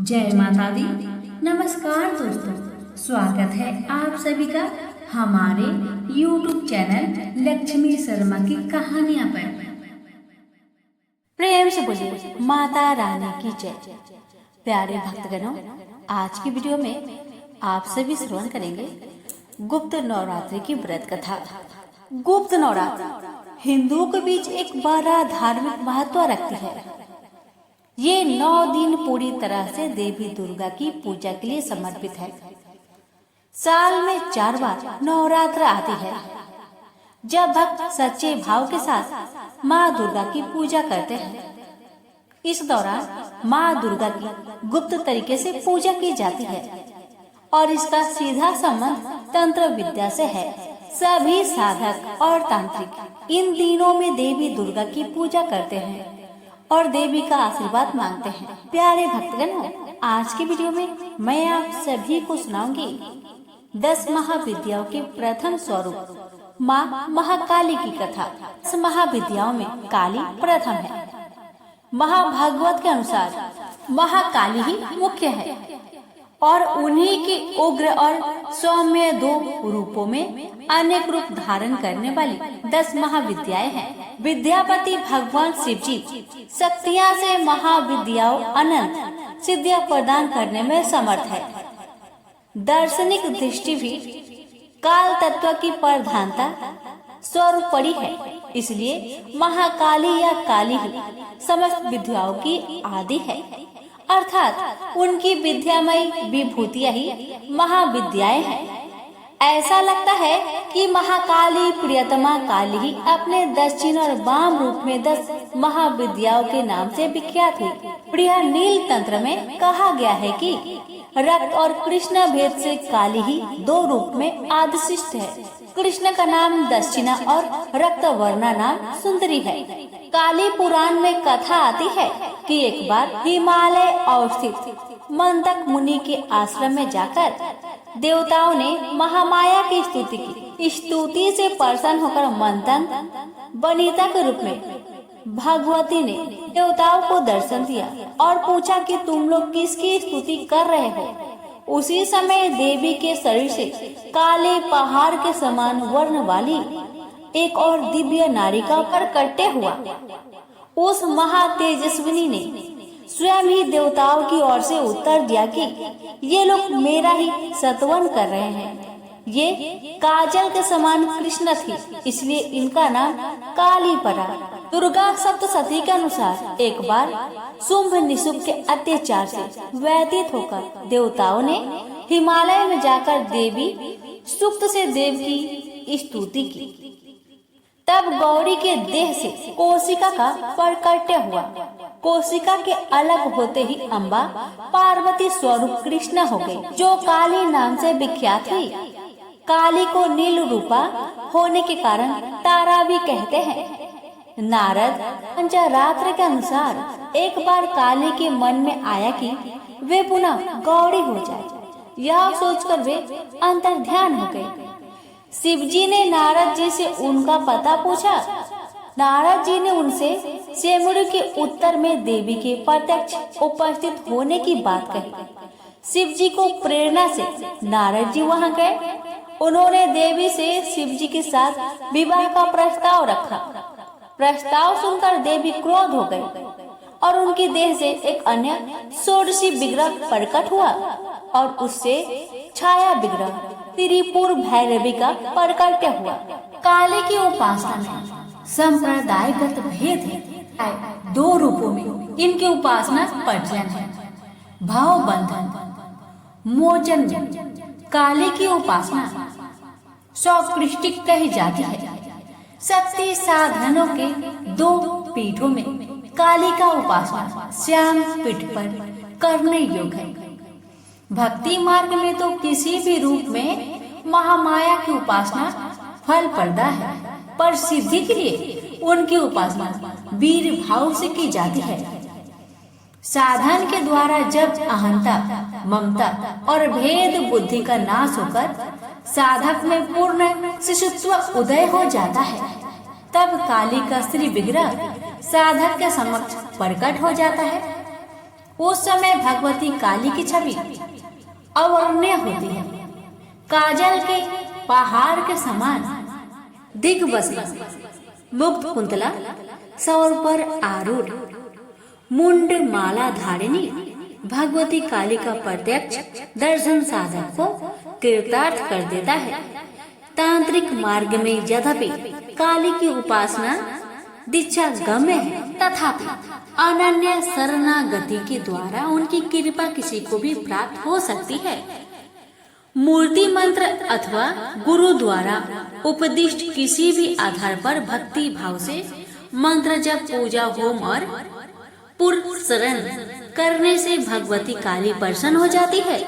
जय माता दी। नमस्कार दोस्तों, स्वागत है आप सभी का हमारे YouTube चैनल लक्ष्मी शर्मा की कहानियां पर। प्रेम से बोलिए माता रानी की जय। प्यारे भक्तगणों, आज की वीडियो में आप सभी श्रवण करेंगे गुप्त नवरात्रि की व्रत कथा। गुप्त नवरात्र हिंदुओं के बीच एक बड़ा धार्मिक महत्व रखती है। ये 9 दिन पूरी तरह से देवी दुर्गा की पूजा के लिए समर्पित है। साल में 4 बार नवरात्र आती है, जब भक्त सच्चे भाव के साथ माँ दुर्गा की पूजा करते हैं। इस दौरान माँ दुर्गा की गुप्त तरीके से पूजा की जाती है और इसका सीधा संबंध तंत्र विद्या से है। सभी साधक और तांत्रिक इन दिनों में देवी दुर्गा की पूजा करते हैं और देवी का आशीर्वाद मांगते हैं। प्यारे भक्तगणों, आज की वीडियो में मैं आप सभी को सुनाऊंगी 10 महाविद्याओं के प्रथम स्वरूप माँ महाकाली की कथा। इस महाविद्याओं में काली प्रथम है। महाभागवत के अनुसार महाकाली ही मुख्य है और उन्हीं की उग्र और सौम्य 2 रूपों में अनेक रूप धारण करने वाली 10 महाविद्याएं हैं। विद्यापति भगवान शिव जी शक्तियां से महाविद्याओं अनंत सिद्धियां प्रदान करने में समर्थ है। दार्शनिक दृष्टि भी काल तत्व की प्रधानता स्वरूप पड़ी है, इसलिए महाकाली या काली ही समस्त विद्याओं की आदि है, अर्थात उनकी विद्यामयी विभूतियां ही महाविद्याएं हैं। ऐसा लगता है कि महाकाली प्रियतमा काली ही अपने दक्षिण और वाम रूप में 10 महाविद्याओं के नाम से विख्यात हुई। प्रिय नील तंत्र में कहा गया है कि रक्त और कृष्ण भेद से काली ही 2 रूप में आदिशिष्ट है। कृष्ण का नाम दक्षिणा और रक्त वर्णा नाम सुंदरी है। काली पुराण में कथा आती है कि एक बार हिमालय अवस्थित मंदक मुनि के आश्रम में जाकर देवताओं ने महामाया की स्तुति की। स्तुति से प्रसन्न होकर मंथन वनिता के रूप में भगवती ने देवताओं को दर्शन दिया और पूछा कि तुम लोग किसकी स्तुति कर रहे हो। उसी समय देवी के शरीर से काले पहाड़ के समान वर्ण वाली एक और दिव्य नारी का प्रकट्य हुआ। उस महातेजस्विनी ने स्वयं ही देवताओं की ओर से उत्तर दिया कि ये लोग मेरा ही स्तवन कर रहे हैं। ये काजल के समान कृष्ण थी, इसलिए इनका नाम काली पड़ा। दुर्गा सप्तशती के अनुसार एक बार शुंभ निशुंभ के अत्याचार से व्यतीत होकर देवताओं ने हिमालय में जाकर देवी सुक्त से देव की स्तुति की। तब गौरी के देह से कोशिका का प्रकट्य हुआ। कोशिका के अलग होते ही अम्बा पार्वती स्वरूप कृष्ण हो गई, जो काली नाम से विख्यात हुई। काली को नील रूपा होने के कारण तारा भी कहते हैं। नारद पंचरात्र के अनुसार एक बार काली के मन में आया कि वे पुनः गौरी हो जाए। यह सोचकर वे अंतर्ध्यान हो गए। शिवजी ने नारद जी से उनका पता पूछा। नारद जी ने उनसे सेमुड़ी के उत्तर में देवी के प्रत्यक्ष उपस्थित होने की बात कही। शिव जी को प्रेरणा से नारद जी वहां गए। उन्होंने देवी से शिव जी के साथ विवाह का प्रस्ताव रखा। प्रस्ताव सुनकर देवी क्रोध हो गई और उनके देह से एक अन्य षोडशी विग्रह प्रकट हुआ और उससे छाया विग्रह त्रिपुर भैरवी का प्रकट हुआ। काली की उपासना में संप्रदायगत भेद है। 2 रूपों में इनकी उपासना प्रचलन है। भाव बंधन मोचन में काली की उपासना सौकृष्टिक कही जाती है। शक्ति साधनों के 2 पीठों में काली का उपासना श्याम पीठ पर करने योग्य है। भक्ति मार्ग में तो किसी भी रूप में महामाया की उपासना फलप्रदा है, पर सिद्धि के लिए उनकी उपासना वीर भाव से की जाती है। साधन के द्वारा जब अहंता, ममता और भेद बुद्धि का नाश होकर साधक में पूर्ण शिशुत्व उदय हो जाता है, तब काली का श्री विग्रह साधक के समक्ष प्रकट हो जाता है। उस समय भगवती काली की छवि अवर्णनीय होती है। काजल के पहाड़ के समान दिग्वसना मुक्त कुंतला सौर पर आरूढ़ मुंड माला धारिणी भगवती काली का प्रत्यक्ष दर्शन साधक को कृतार्थ कर देता है। तांत्रिक मार्ग में यद्यपि काली की उपासना दीक्षा गम्य है, तथापि अनन्य शरणागति के द्वारा उनकी कृपा किसी को भी प्राप्त हो सकती है। मूर्ति मंत्र अथवा गुरु द्वारा उपदिष्ट किसी भी आधार पर भक्ति भाव से मंत्र जप, पूजा, होम और पुरस्रण करने से भगवती काली प्रसन्न हो जाती है।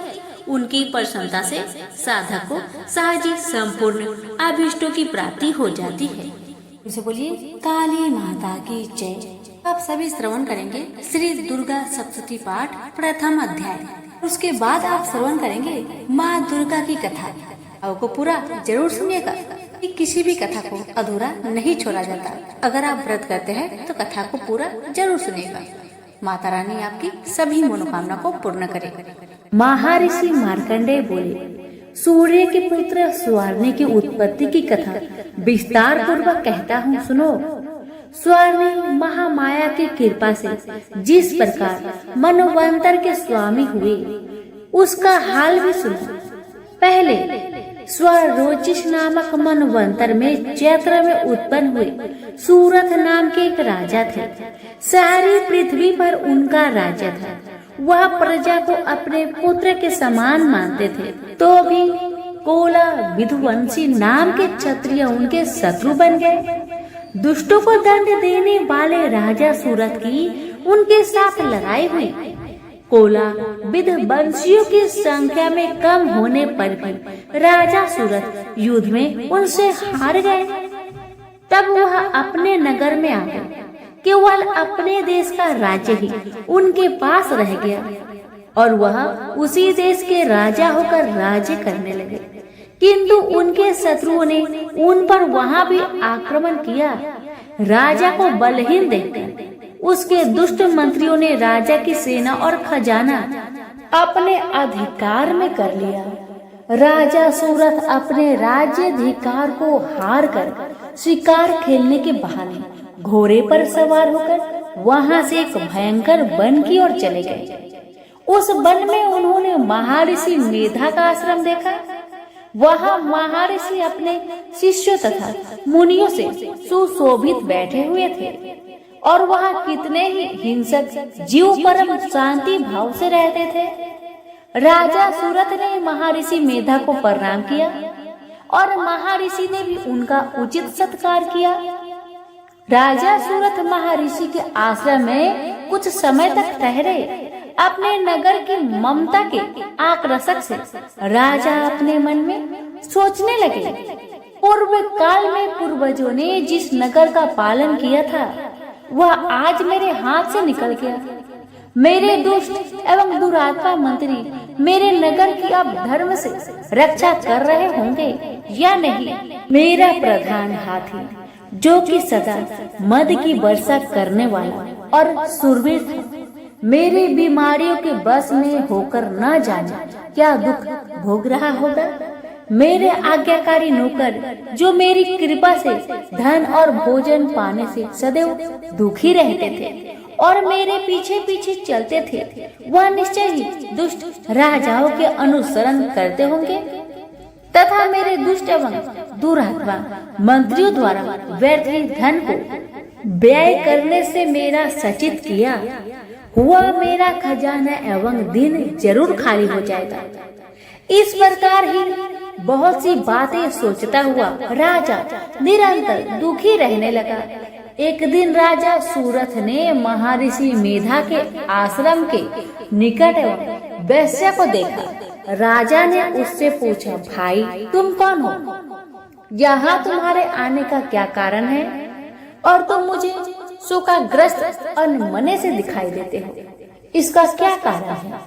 उनकी प्रसन्नता से साधक को सहज संपूर्ण अभीष्टों की प्राप्ति हो जाती है। इसे बोलिए काली माता की जय। अब सभी श्रवण करेंगे श्री दुर्गा सप्तशती पाठ प्रथम अध्याय। उसके बाद आप श्रवण करेंगे माँ दुर्गा की कथा। आपको पूरा जरूर सुनिएगा, किसी भी कथा को अधूरा नहीं छोड़ा जाता। अगर आप व्रत करते हैं तो कथा को पूरा जरूर सुनिएगा। माता रानी आपकी सभी मनोकामना को पूर्ण करे। महर्षि मार्कंडेय बोले, सूर्य के पुत्र स्वर्णी की उत्पत्ति की कथा विस्तार पूर्वक कहता हूँ, सुनो। स्वर्णी महामाया की कृपा से जिस प्रकार मनवंतर के स्वामी हुए उसका हाल भी सुनो। पहले स्वरोचिष नामक मनवंतर में चैत्र में उत्पन्न हुए सूरथ नाम के एक राजा थे। सारी पृथ्वी पर उनका राज्य था। वह प्रजा को अपने पुत्र के समान मानते थे, तो भी कोला विधुवंशी नाम के क्षत्रिय उनके शत्रु बन गए। दुष्टों को दंड देने वाले राजा सूरथ की उनके साथ लड़ाई हुई। कोला विधवंशियों की संख्या में कम होने पर भी राजा सूरथ युद्ध में उनसे हार गए। तब वह अपने नगर में आ गए। केवल अपने देश का राज्य ही उनके पास रह गया और वह उसी देश के राजा होकर राज्य करने लगे। किंतु उनके शत्रुओं ने उन पर वहां भी आक्रमण किया। राजा को बलहीन देखकर उसके दुष्ट मंत्रियों ने राजा की सेना और खजाना अपने अधिकार में कर लिया। राजा सूरथ अपने राज्याधिकार को हार कर शिकार खेलने के बहाने घोड़े पर सवार होकर वहां से एक भयंकर वन की ओर चले गए। उस वन में उन्होंने महर्षि मेधा का आश्रम देखा। वहां महर्षि अपने शिष्यों तथा मुनियों से सुशोभित बैठे हुए थे और वहां कितने ही हिंसक जीव परम शांति भाव से रहते थे। राजा सूरथ ने महर्षि मेधा को प्रणाम किया और महर्षि ने भी उनका उचित सत्कार किया। राजा सूरथ महर्षि के आश्रम में कुछ समय तक ठहरे। अपने नगर की ममता के आकर्षक से राजा अपने मन में सोचने लगे, पूर्व काल में पूर्वजों ने जिस नगर का पालन किया था वह आज मेरे हाथ से निकल गया। मेरे दुष्ट एवं दुरात्मा मंत्री मेरे नगर की अब धर्म से रक्षा कर रहे होंगे या नहीं। मेरा प्रधान हाथी जो कि सदा मद की वर्षा करने वाला और सुरवीर था, मेरी बीमारियों के बस में होकर न जाने क्या दुख भोग रहा होगा। मेरे आज्ञाकारी नौकर जो मेरी कृपा से धन और भोजन पाने से सदैव दुखी रहते थे और मेरे पीछे पीछे चलते थे, वह निश्चय ही दुष्ट राजाओं के अनुसरण करते होंगे तथा मेरे दुष्ट एवं दुरात्मा मंत्रियों द्वारा व्यर्थ धन को व्यय करने से मेरा सचित किया हुआ मेरा खजाना एवं दिन जरूर खाली हो जाएगा। इस प्रकार ही बहुत सी बातें सोचता हुआ राजा निरंतर दुखी रहने लगा। एक दिन राजा सूरथ ने महर्षि मेधा के आश्रम के निकट एवं वैश्य को देखा। राजा ने उससे पूछा, भाई तुम कौन हो? यहाँ तुम्हारे आने का क्या कारण है और तुम मुझे शोकाग्रस्त अनमने से दिखाई देते हो, इसका क्या कारण है?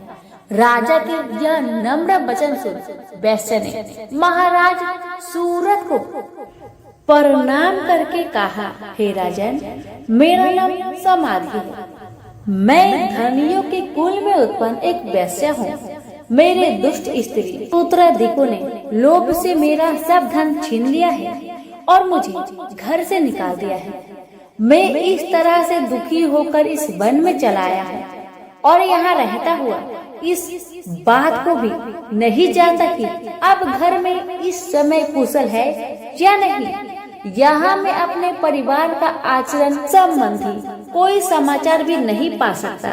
राजा के यह नम्र वचन सुन वैश्य ने महाराज सूरथ को प्रणाम करके कहा, हे राजन, मेरा नाम समाधि है मैं धनियों के कुल में उत्पन्न एक वैश्या हूँ। मेरे दुष्ट स्त्री पुत्राधिकों ने लोभ से मेरा सब धन छीन लिया है और मुझे घर से निकाल दिया है। मैं इस तरह से दुखी होकर इस वन में चला आया है और यहाँ रहता हुआ इस बात को भी नहीं जानता कि अब घर में इस समय कुशल है या नहीं। यहाँ मैं अपने परिवार का आचरण संबंधी कोई समाचार भी नहीं पा सकता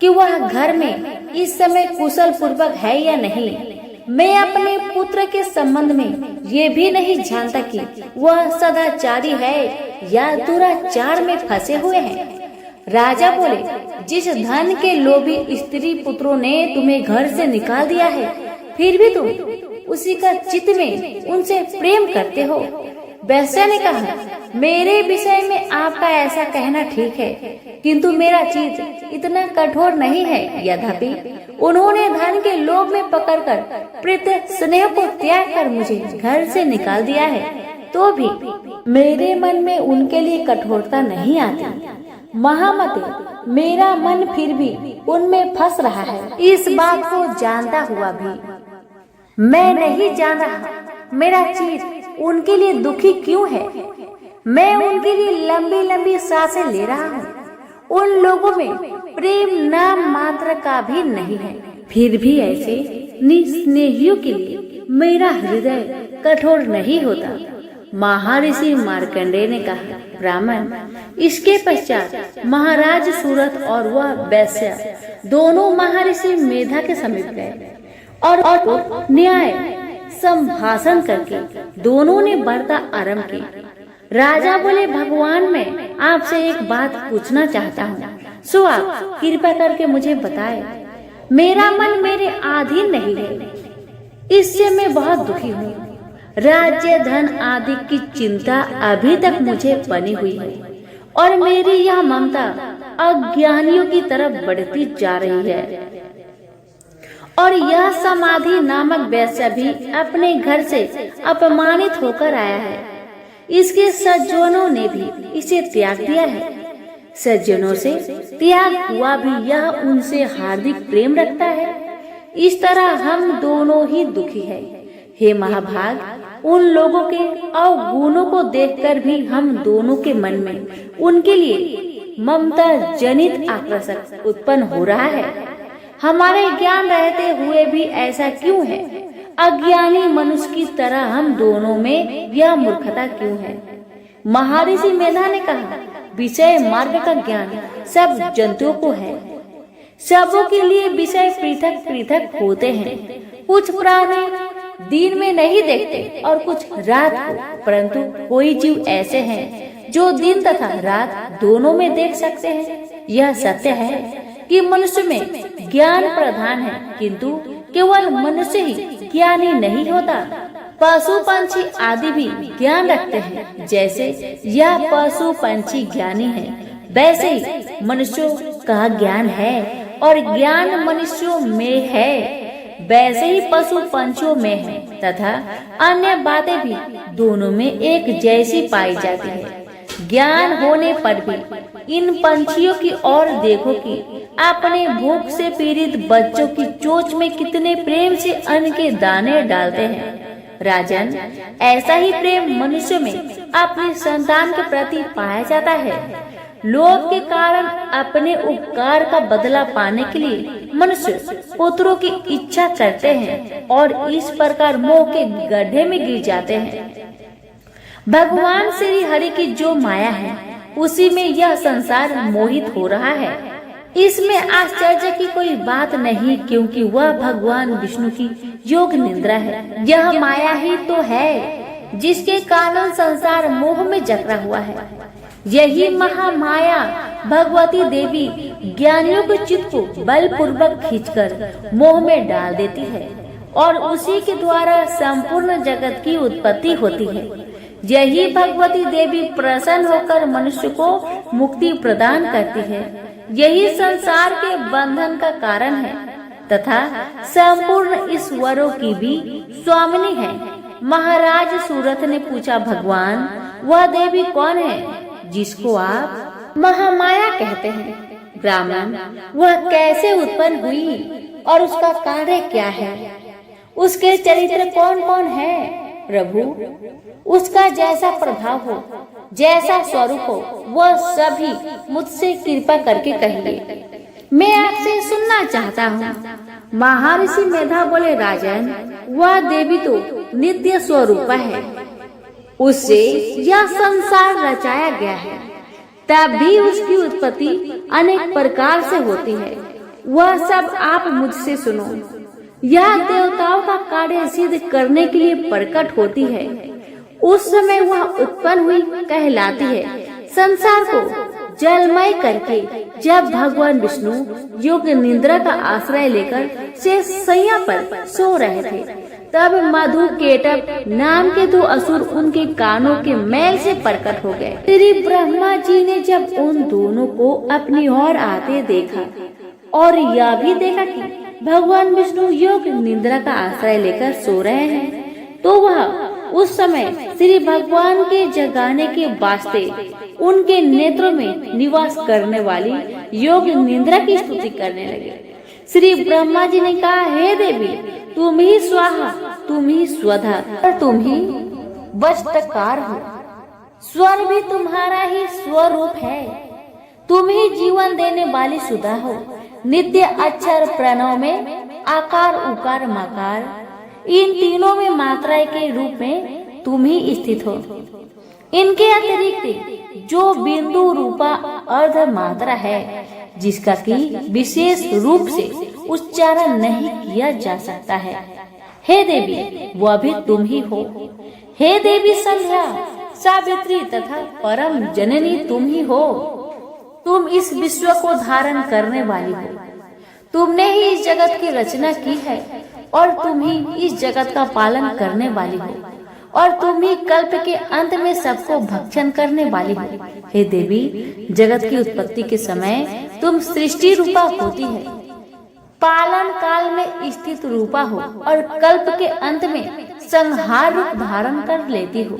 कि वह घर में इस समय कुशल पूर्वक है या नहीं। मैं अपने पुत्र के संबंध में ये भी नहीं जानता कि वह सदाचारी है या दुराचार में फंसे हुए हैं। राजा बोले, जिस धन के लोभी स्त्री पुत्रों ने तुम्हें घर से निकाल दिया है, फिर भी तुम उसी का चित्त में उनसे प्रेम करते हो। वैश्या ने कहा, मेरे विषय में आपका ऐसा कहना ठीक है, किंतु मेरा चित्त इतना कठोर नहीं है। यद्यपि उन्होंने धन के लोभ में पकड़कर प्रीत स्नेह को त्याग कर मुझे घर से निकाल दिया है, तो भी मेरे मन में उनके लिए कठोरता नहीं आती। महामते, मेरा मन फिर भी उनमें फंस रहा है। इस बात को जानता हुआ भी मैं नहीं जान रहा मेरा चित्त उनके लिए दुखी क्यों है। मैं उनके लिए लंबी लंबी सांसें ले रहा हूँ। उन लोगों में प्रेम नाम मात्र का भी नहीं है, फिर भी ऐसे निस्नेहियों के लिए मेरा हृदय कठोर नहीं होता। महर्षि मार्कंडेय ने कहा, ब्राह्मण, इसके पश्चात महाराज सूरत और वह वैश्या दोनों महर्षि मेधा के समीप गए और न्याय संभाषण करके दोनों ने वार्ता आरंभ की। राजा बोले, भगवान, मैं आपसे एक बात पूछना चाहता हूँ, सो आप कृपा करके मुझे बताएं। मेरा मन मेरे अधीन नहीं है, इससे मैं बहुत दुखी हूँ। राज्य धन आदि की चिंता अभी तक मुझे बनी हुई है और मेरी यह ममता अज्ञानियों की तरफ बढ़ती जा रही है। और यह समाधि नामक वैश्या भी अपने घर से अपमानित होकर आया है। इसके सज्जनों ने भी इसे त्याग दिया है। सज्जनों से त्याग हुआ भी यह उनसे हार्दिक प्रेम रखता है। इस तरह हम दोनों ही दुखी है। हे महाभाग, उन लोगों के अवगुणों को देखकर भी हम दोनों के मन में उनके लिए ममता जनित आकर्षण उत्पन्न हो रहा है। हमारे ज्ञान रहते हुए भी ऐसा क्यों है? अज्ञानी मनुष्य की तरह हम दोनों में यह मूर्खता क्यों है? महर्षि मेधा ने कहा, विषय मार्ग का ज्ञान सब जंतुओं को है। सबों के लिए विषय पृथक पृथक होते हैं। कुछ प्राणी दिन में नहीं देखते और कुछ रात को, परंतु कोई जीव ऐसे हैं जो दिन तथा रात दोनों में देख सकते हैं। यह सत्य है कि मनुष्य में ज्ञान प्रधान है, किंतु केवल मनुष्य ही ज्ञानी नहीं होता। पशु पंछी आदि भी ज्ञान रखते हैं। जैसे यह पशु पंछी ज्ञानी है, वैसे ही मनुष्यों का ज्ञान है और ज्ञान मनुष्यों में है, वैसे ही पशु पंछियों में है तथा अन्य बातें भी दोनों में एक जैसी पाई जाती है। ज्ञान होने पर भी इन पंछियों की ओर देखो कि अपने भूख से पीड़ित बच्चों की चोंच में कितने प्रेम से अन्न के दाने डालते हैं। राजन, ऐसा ही प्रेम मनुष्य में अपनी संतान के प्रति पाया जाता है। लोभ के कारण अपने उपकार का बदला पाने के लिए मनुष्य पुत्रों की इच्छा करते हैं और इस प्रकार मोह के गड्ढे में गिर जाते हैं। भगवान श्री हरि की जो माया है, उसी में यह संसार मोहित हो रहा है। इसमें आश्चर्य की कोई बात नहीं, क्योंकि वह भगवान विष्णु की योग निद्रा है। यह माया ही तो है जिसके कारण संसार मोह में जकड़ा हुआ है। यही महामाया भगवती देवी ज्ञानियों के चित्त को बलपूर्वक खींचकर मोह में डाल देती है और उसी के द्वारा संपूर्ण जगत की उत्पत्ति होती है। यही भगवती देवी प्रसन्न होकर मनुष्य को मुक्ति प्रदान करती है। यही संसार के बंधन का कारण है तथा संपूर्ण ईश्वरों की भी स्वामिनी है। महाराज सूरत ने पूछा, भगवान, वह देवी कौन है जिसको आप महामाया कहते हैं? ब्राह्मण, वह कैसे उत्पन्न हुई और उसका कार्य क्या है? उसके चरित्र कौन कौन है? प्रभु, उसका जैसा प्रभाव हो, जैसा स्वरूप हो, वह सभी मुझसे कृपा करके कहिए। मैं आपसे सुनना चाहता हूँ। महर्षि मेधा बोले, राजन, वह देवी तो नित्य स्वरूप है, उससे यह संसार रचाया गया है, तब भी उसकी उत्पत्ति अनेक प्रकार से होती है। वह सब आप मुझसे सुनो। यह देवताओं का कार्य सिद्ध करने के लिए प्रकट होती है। उस समय वह उत्पन्न हुई कहलाती है। संसार को जलमय करके जब भगवान विष्णु योग निद्रा का आश्रय लेकर शेष शैया पर सो रहे थे, तब मधु केटक नाम के दो असुर उनके कानों के मैल से प्रकट हो गए। श्री ब्रह्मा जी ने जब उन दोनों को अपनी ओर आते देखा और यह भी देखा कि भगवान विष्णु योग निद्रा का आश्रय लेकर सो रहे हैं, तो वह उस समय श्री भगवान के जगाने के वास्ते उनके नेत्रों में निवास करने वाली योग निद्रा की स्तुति करने लगे। श्री ब्रह्मा जी ने कहा, हे देवी, तुम ही स्वाहा, तुम ही स्वधा और तुम ही वशटकार हो। स्वर भी तुम्हारा ही स्वरूप है। तुम ही जीवन देने वाली सुधा हो। नित्य अक्षर प्रणव में आकार उकार मकार, इन तीनों में मात्रा के रूप में तुम ही स्थित हो। इनके अतिरिक्त जो बिंदु रूपा अर्ध मात्रा है, जिसका कि विशेष रूप से उच्चारण नहीं किया जा सकता है, हे देवी, वह भी तुम ही हो। हे देवी संध्या, सावित्री तथा परम जननी तुम ही हो। तुम इस विश्व को धारण करने वाली हो। तुमने ही इस जगत की रचना की है और तुम ही इस जगत का पालन करने वाली हो और तुम ही कल्प के अंत में सबको भक्षण करने वाली हो। हे देवी, जगत की उत्पत्ति के समय तुम सृष्टि रूपा होती है, पालन काल में स्थित रूपा हो और कल्प के अंत में संहार रूप धारण कर लेती हो।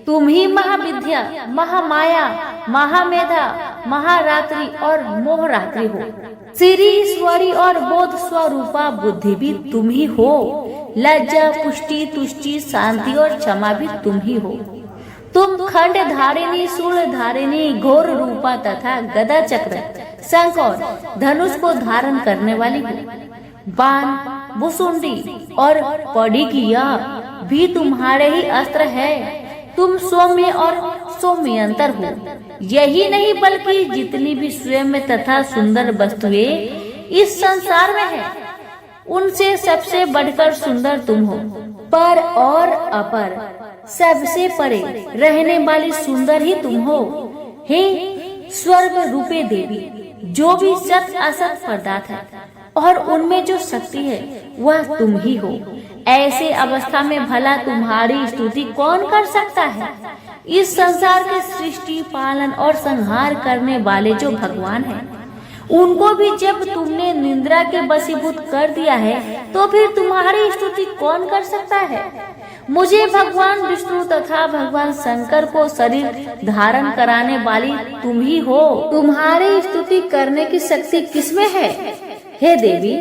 तुम ही महाविद्या, महामाया, महामेधा, महारात्रि और मोहरात्रि हो। श्री ईश्वरी और बोध स्वरूपा बुद्धि भी तुम ही हो। लज्जा, पुष्टि, तुष्टि, शांति और क्षमा भी तुम ही हो। तुम खंड धारिणी, शूल धारिणी, घोर रूपा तथा गदा, चक्र, शंख और धनुष को धारण करने वाली हो। बाण, भुसुंडी और पडिकिया भी तुम्हारे ही अस्त्र है। तुम सौम्य और सौम्यंतर हो। यही नहीं बल्कि जितनी भी स्वयं तथा सुंदर वस्तुएं इस संसार में है, उनसे सबसे बढ़कर सुंदर तुम हो। पर और अपर, सबसे परे रहने वाली सुंदर ही तुम हो। हे स्वर्ग रूपे देवी, जो भी सत असत पदार्थ है और उनमें जो शक्ति है, वह तुम ही हो। ऐसे अवस्था में भला तुम्हारी स्तुति कौन कर सकता है? इस संसार के सृष्टि, पालन और संहार करने वाले जो भगवान हैं, उनको भी जब तुमने निद्रा के वशीभूत कर दिया है, तो फिर तुम्हारी स्तुति कौन कर सकता है? मुझे भगवान विष्णु तथा भगवान शंकर को शरीर धारण कराने वाली तुम ही हो। तुम्हारी स्तुति करने की शक्ति किसमें है? हे देवी,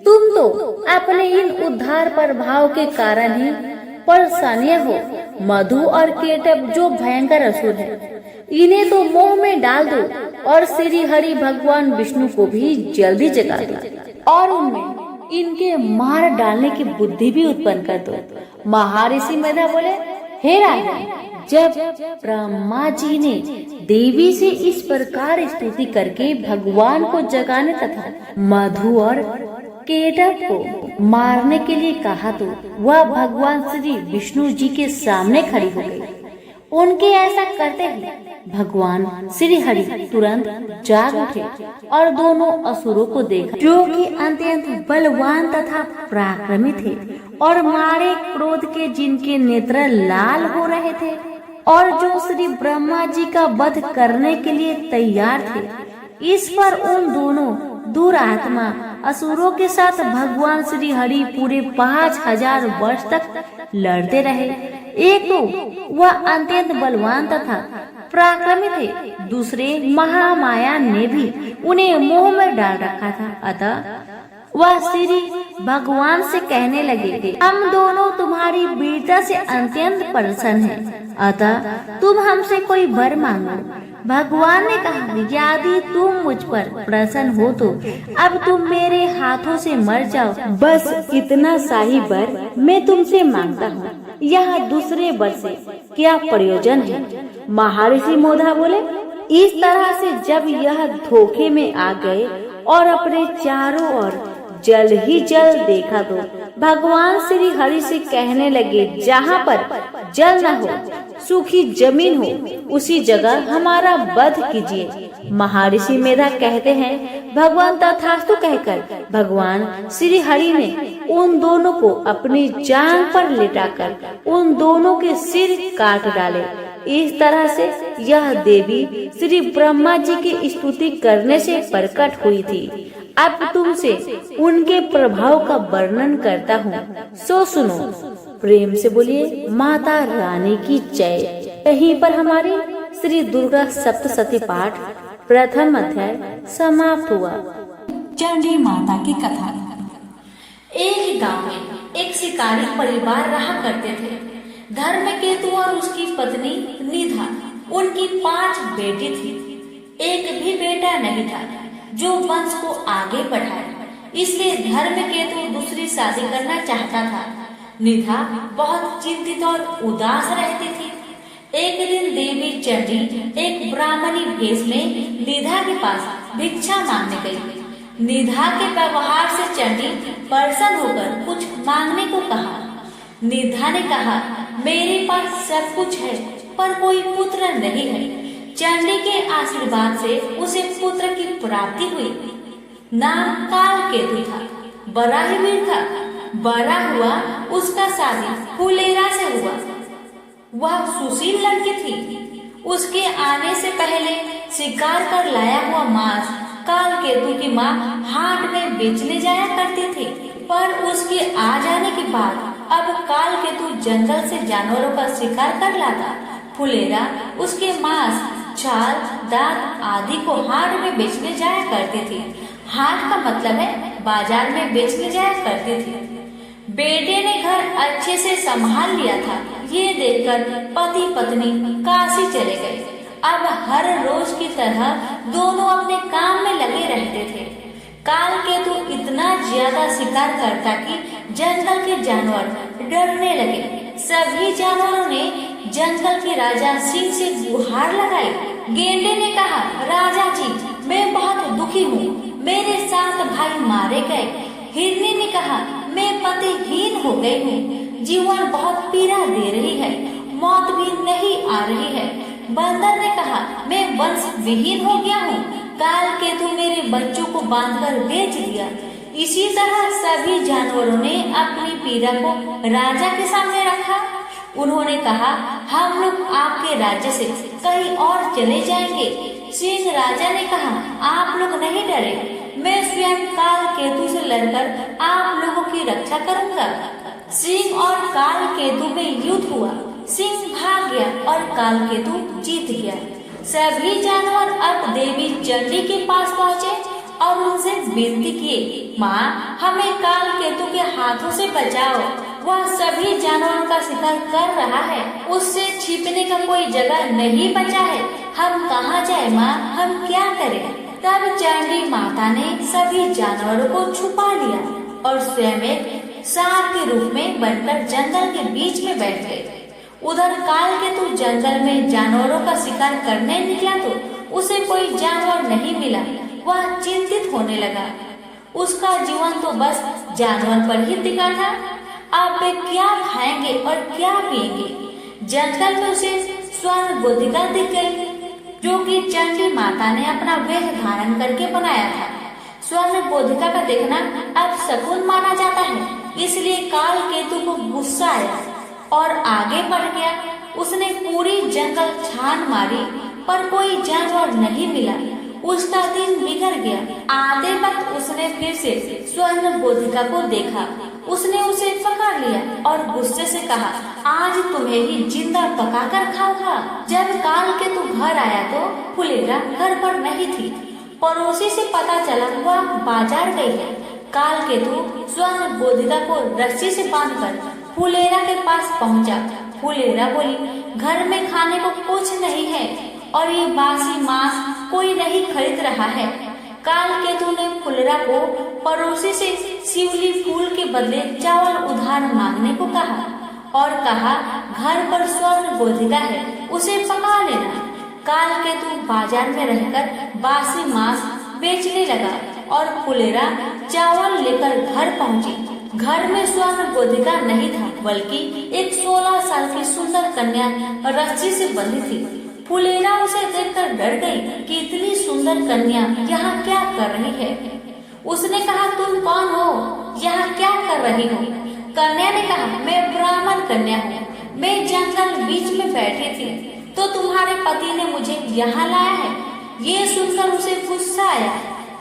तुम तो अपने इन उद्धार प्रभाव के कारण ही परेशानियां हो। मधु और केटक जो भयंकर असुर है, इन्हें तो मोह में डाल दो और श्री हरि भगवान विष्णु को भी जल्दी जगा दो और उनमें इनके मार डालने की बुद्धि भी उत्पन्न कर दो। महर्षि मेधा बोले, हे राजन, जब ब्रह्मा जी ने देवी से इस प्रकार स्तुति करके भगवान को जगाने तथा मधु और केटक को मारने के लिए कहा, तो वह भगवान श्री विष्णु जी के सामने खड़ी हो गई। उनके ऐसा करते ही भगवान श्री हरि तुरंत जाग उठे और दोनों असुरों को देखा, जो कि अत्यंत बलवान तथा पराक्रमी थे और मारे क्रोध के जिनके नेत्र लाल हो रहे थे और जो श्री ब्रह्मा जी का वध करने के लिए तैयार थे। इस पर उन दोनों दुरात्मा असुरों के साथ भगवान श्री हरि पूरे 5000 वर्ष तक लड़ते रहे। एक तो वह अत्यंत बलवान तथा पराक्रमी थे। दूसरे महामाया ने भी उन्हें मोह में डाल रखा था। अतः वह श्री भगवान से कहने लगे, हम दोनों तुम्हारी वीरता से अत्यंत प्रसन्न हैं, अतः तुम हमसे कोई वर मांगो। भगवान ने कहा, यदि तुम मुझ पर प्रसन्न हो तो अब तुम मेरे हाथों से मर जाओ। बस इतना सा ही वर मैं तुमसे मांगता हूँ। यह दूसरे वर से क्या प्रयोजन है? महर्षि मोधा बोले। इस तरह से जब यह धोखे में आ गए और अपने चारों ओर जल ही जल देखा तो भगवान श्री हरि से कहने लगे, जहाँ पर जल न हो, सूखी जमीन हो, उसी जगह हमारा वध कीजिए। महर्षि मेधा कहते हैं, भगवान तथास्तु कहकर भगवान श्री हरि ने उन दोनों को अपनी जांघ पर लेटाकर उन दोनों के सिर काट डाले। इस तरह से यह देवी श्री ब्रह्मा जी की स्तुति करने से प्रकट हुई थी। अब तुमसे उनके प्रभाव का वर्णन करता हूँ, सो सुनो। प्रेम से बोलिए माता रानी की जय। यहीं पर हमारी श्री दुर्गा सप्तशती पाठ प्रथम अध्याय समाप्त हुआ। चंडी माता की कथा। एक गांव में एक शिकारी परिवार रहा करते थे। धर्मकेतु और उसकी पत्नी निधा, उनकी 5 बेटी थी। एक भी बेटा नहीं था जो वंश को आगे बढ़ाए, इसलिए धर्मकेतु दूसरी शादी करना चाहता था। निधा बहुत चिंतित और उदास रहती थी। एक दिन देवी चंडी एक ब्राह्मणी भेष में निधा के पास भिक्षा मांगने गई। निधा के व्यवहार से चंडी प्रसन्न होकर कुछ मांगने को कहा। निधा ने कहा, मेरे पास सब कुछ है पर कोई पुत्र नहीं है। चंडी के आशीर्वाद से उसे पुत्र की प्राप्ति हुई। नाम कालकेतु था, बड़ा ही वीर था। बड़ा हुआ उसका शादी फुलेरा से हुआ। वह सुशील लड़की थी। उसके आने से पहले शिकार कर लाया हुआ मांस कालकेतु की माँ हाट में बेचने जाया करती थी, पर उसके आ जाने के बाद अब कालकेतु जंगल से जानवरों का शिकार कर लाता। फुलेरा उसके मांस, छाल, दांत आदि को हाट में बेचने जाया करती थी। हाट का मतलब है बाजार में बेचने जाया करती थी। बेटे ने घर अच्छे से संभाल लिया था। ये देखकर पति पत्नी काशी चले गए। अब हर रोज की तरह दोनों अपने काम में लगे रहते थे। कालकेतु इतना ज्यादा शिकार करता कि जंगल के जानवर डरने लगे। सभी जानवरों ने जंगल के राजा सिंह से गुहार लगाई। गेंडे ने कहा, राजा जी, मैं बहुत दुखी हूँ, मेरे 7 भाई मारे गए। हिरनी ने कहा, मैं पतिहीन हो गई हूँ, जीवन बहुत पीड़ा दे रही है, मौत भी नहीं आ रही है। बंदर ने कहा, मैं वंश विहीन हो गया हूँ, कालकेतु मेरे बच्चों को बांधकर बेच दिया। इसी तरह सभी जानवरों ने अपनी पीड़ा को राजा के सामने रखा। उन्होंने कहा, हम लोग आपके राज्य से कहीं और चले जाएंगे। सिंह राजा ने कहा, आप लोग नहीं डरे, मैं स्वयं कालकेतु से लड़कर आप लोगों की रक्षा करूंगा। सिंह और कालकेतु में युद्ध हुआ। सिंह भाग गया और कालकेतु जीत गया। सभी जानवर अब देवी चंडी के पास पहुँचे और उनसे विनती किए, माँ, हमें कालकेतु के हाथों से बचाओ। वह सभी जानवरों का शिकार कर रहा है, उससे छिपने का कोई जगह नहीं बचा है। हम कहाँ जाए माँ, हम क्या करें? तब चंडी माता ने सभी जानवरों को छुपा लिया और स्वयं एक सांप के रूप में बनकर जंगल के बीच में बैठ गए। उधर कालकेतु जंगल में जानवरों का शिकार करने निकला तो उसे कोई जानवर नहीं मिला। वह चिंतित होने लगा। उसका जीवन तो बस जानवर पर ही टिका था। अब वे क्या खाएंगे और क्या पिएंगे? जंगल में उसे स्वर्ण गोधिका दिख गई, जो कि चंडी माता ने अपना वेश धारण करके बनाया था। स्वर्ण गोधिका का देखना अब शकुन माना जाता है, इसलिए कालकेतु को गुस्सा आया और आगे बढ़ गया। उसने पूरी जंगल छान मारी पर कोई जानवर नहीं मिला। उसका दिन बिगड़ गया। आते वक्त उसने फिर से स्वर्ण गोधिका को देखा उसने उसे पकड़ लिया और गुस्से से कहा, आज तुम्हें ही जिंदा पकाकर खाऊंगा। जब कालकेतु घर आया तो फुलेरा घर पर नहीं थी। पड़ोसी से पता चला वह बाजार गई है। कालकेतु स्वर्ण गोधिका को रस्सी से बांधकर फुलेरा के पास पहुंचा। फुलेरा बोली, घर में खाने को कुछ नहीं है और ये बासी मांस कोई नहीं खरीद रहा है। कालकेतु ने फुलेरा को पड़ोसी से शिवली फूल के बदले चावल उधार मांगने को कहा और कहा, घर पर स्वर्ण गोधिका है, उसे पका लेना। कालकेतु बाजार में रहकर बासी मांस बेचने लगा और फुलेरा चावल लेकर घर पहुंची। घर में स्वर्ण गोधिका नहीं था, बल्कि एक 16 साल की सुंदर कन्या रस्सी से बंधी थी। फुलेरा उसे देखकर डर गई कि इतनी सुंदर कन्या यहाँ क्या कर रही है। उसने कहा, तुम कौन हो, यहाँ क्या कर रही हो? कन्या ने कहा, मैं ब्राह्मण कन्या हूँ, मैं जंगल बीच में बैठी थी तो तुम्हारे पति ने मुझे यहाँ लाया है। ये सुनकर उसे गुस्सा आया,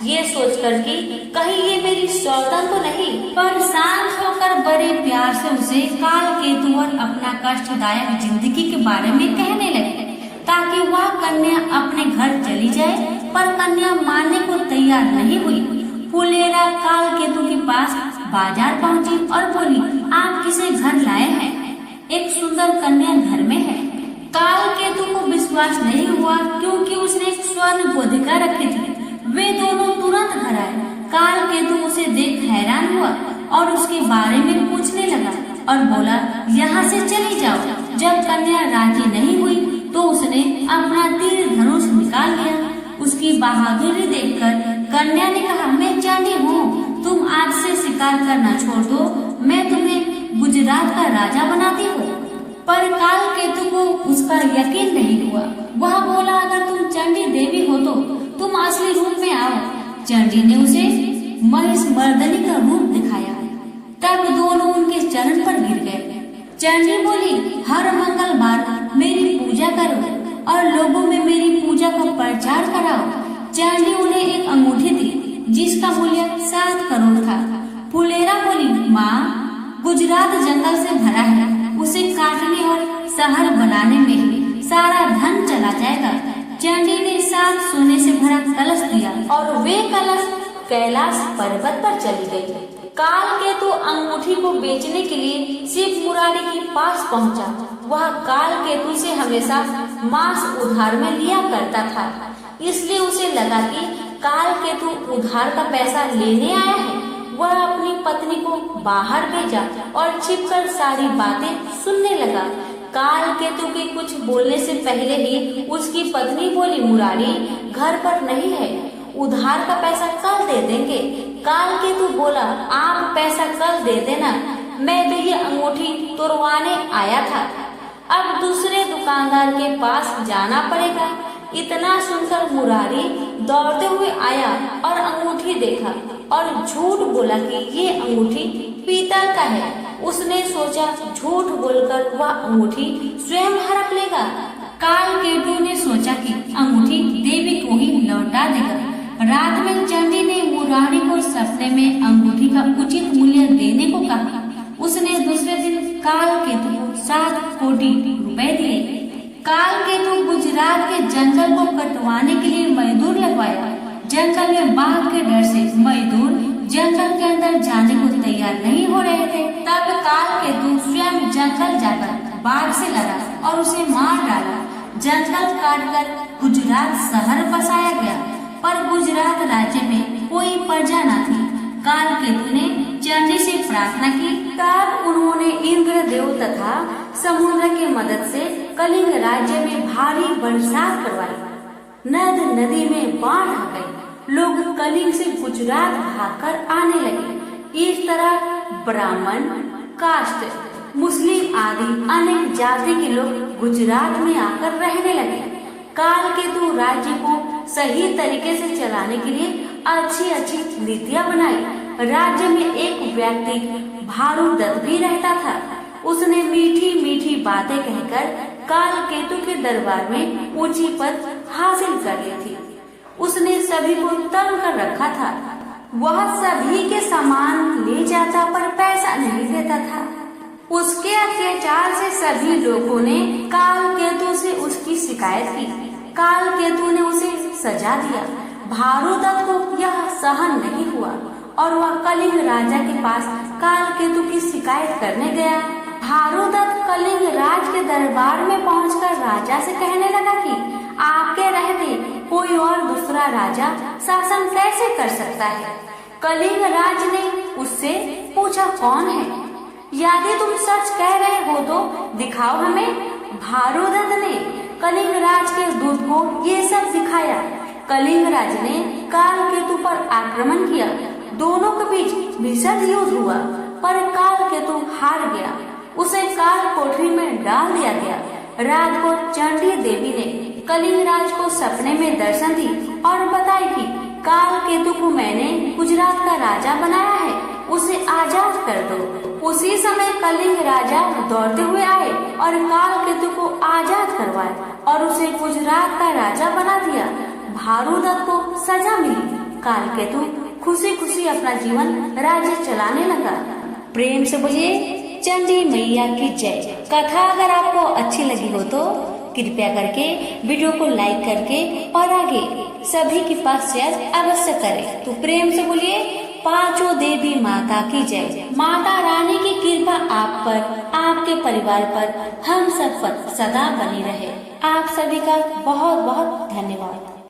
ये सोचकर कि कहीं ये मेरी सौतन तो नहीं। पर शांत होकर बड़े प्यार से उसे कालकेतु और अपना कष्टदायक जिंदगी के बारे में कहने लगे ताकि वह कन्या अपने घर चली जाए, पर कन्या मानने को तैयार नहीं हुई। फुलेरा कालकेतु के पास बाजार पहुंची और बोली, आप किसे घर लाए हैं? एक सुंदर कन्या घर में है। कालकेतु को विश्वास नहीं हुआ क्योंकि उसने एक स्वर्ण गोधिका रखी थी। वे दोनों तुरंत घर आए। कालकेतु उसे देख हैरान हुआ और उसके बारे में पूछने लगा और बोला, यहाँ से चली जाओ। जब कन्या राजी नहीं हुई तो उसने अपना तीर धनुष निकाल लिया। उसकी बहादुरी देखकर कन्या ने कहा, मैं चांदी हूँ, तुम आज से शिकार करना छोड़ दो, मैं तुम्हें गुजरात का राजा बनाती हूँ। पर कालकेतु को उसका यकीन नहीं हुआ। वह बोला, अगर तुम चंडी देवी हो तो तुम असली रूप में आओ। चंडी ने उसे महिष मर्दनी का रूप दिखाया। तब दोनों उनके चरण पर गिर गए। चंडी बोली, हर मंगलवार मेरी पूजा करो और लोगों में मेरी पूजा का प्रचार कराओ। चंडी उन्हें एक अंगूठी दी जिसका मूल्य 7 करोड़ था। फुलेरा बोली, माँ, गुजरात जंगल से भरा है, उसे काटने और शहर बनाने में ही सारा धन चला जाएगा। चंडी ने 7 सोने से भरा कलश दिया और वे कलश कैलाश पर्वत पर चली गई। कालकेतु अंगूठी को बेचने के लिए शिव मुरारी के पास पहुंचा। वह कालकेतु से हमेशा मांस उधार में लिया करता था, इसलिए उसे लगा कि कालकेतु उधार का पैसा लेने आया है। वह अपनी पत्नी को बाहर भेजा और छिपकर सारी बातें सुनने लगा। कालकेतु के कुछ बोलने से पहले ही उसकी पत्नी बोली, मुरारी घर पर नहीं है, उधार का पैसा कल दे देंगे। कालकेतु बोला, आप पैसा कल दे देना, मैं तो ये अंगूठी तुड़वाने आया था, अब दूसरे दुकानदार के पास जाना पड़ेगा। इतना सुनकर मुरारी दौड़ते हुए आया और अंगूठी देखा और झूठ बोला कि ये अंगूठी पीतल का है। उसने सोचा झूठ बोलकर वह अंगूठी स्वयं हड़प लेगा। कालकेतु ने सोचा कि अंगूठी देवी को ही लौटा देगा। रात में चंडी ने मुरारी को सपने में अंगूठी का उचित मूल्य देने को कहा। उसने दूसरे दिन कालकेतु को 7 कोटि रुपए दिए। कालकेतु गुजरात के जंगल को कटवाने के लिए मजदूर लगवाया। जंगल में बाघ के डर से मजदूर जंगल के अंदर जाने को तैयार नहीं हो रहे थे। तब कालकेतु स्वयं जंगल जाकर बाघ से लड़ा और उसे मार डाला। जंगल काटकर गुजरात शहर बसाया गया, पर गुजरात राज्य में कोई प्रजा न थी। कालकेतु ने चंडी से प्रार्थना की, तब उन्होंने इंद्रदेव तथा समुद्र की मदद से कलिंग राज्य में भारी बरसात करवाई। नद नदी में बाढ़ आ गई। लोग कलिंग से गुजरात भागकर आने लगे। इस तरह ब्राह्मण, काष्ट, मुस्लिम आदि अनेक जाति के लोग गुजरात में आकर रहने लगे। कालकेतु राज्य को सही तरीके से चलाने के लिए अच्छी नीतियां बनाई। राज्य में एक व्यक्ति भानुदत्त भी रहता था। उसने मीठी मीठी बातें कहकर कालकेतु के दरबार में ऊंची पद हासिल कर ली थी। उसने सभी को तंग कर रखा था। वह सभी के सामान ले जाता पर पैसा था। उसके अत्याचार से सभी लोगों ने काल केतु से उसकी शिकायत की। काल केतु ने उसे सजा दिया। भारुदत्त को यह सहन नहीं हुआ और वह कलिंग राजा के पास काल केतु की शिकायत करने गया। भारुदत्त कलिंग राज के दरबार में पहुंचकर राजा से कहने लगा कि आपके रहते कोई और दूसरा राजा शासन कैसे कर सकता है। कलिंग राज ने उससे पूछा, कौन है? यदि तुम सच कह रहे हो तो दिखाओ हमें। भारुदत्त ने कलिंग राज के दूत को ये सब दिखाया। कलिंग राज ने काल केतु पर आक्रमण किया। दोनों के बीच भीषण युद्ध हुआ, पर काल केतु हार गया। उसे काल कोठरी में डाल दिया गया। रात को चंडी देवी ने कलिंग राज को सपने में दर्शन दी और बताई कि काल केतु को मैंने गुजरात का राजा बनाया है, उसे आजाद कर दो। उसी समय कलिंग राजा दौड़ते हुए आए और काल केतु को आजाद करवाए और उसे गुजरात का राजा बना दिया। भारुदत्त को सजा मिली। काल केतु खुशी खुशी अपना जीवन राज्य चलाने लगा। प्रेम से बोलिए चंडी मैया की जय। कथा अगर आपको अच्छी लगी हो तो कृपया करके वीडियो को लाइक करके और आगे सभी के पास शेयर अवश्य करें। तो प्रेम से बोलिए पांचों देवी माता की जय। माता रानी की कृपा आप पर, आपके परिवार पर, हम सब पर सदा बनी रहे। आप सभी का बहुत बहुत धन्यवाद।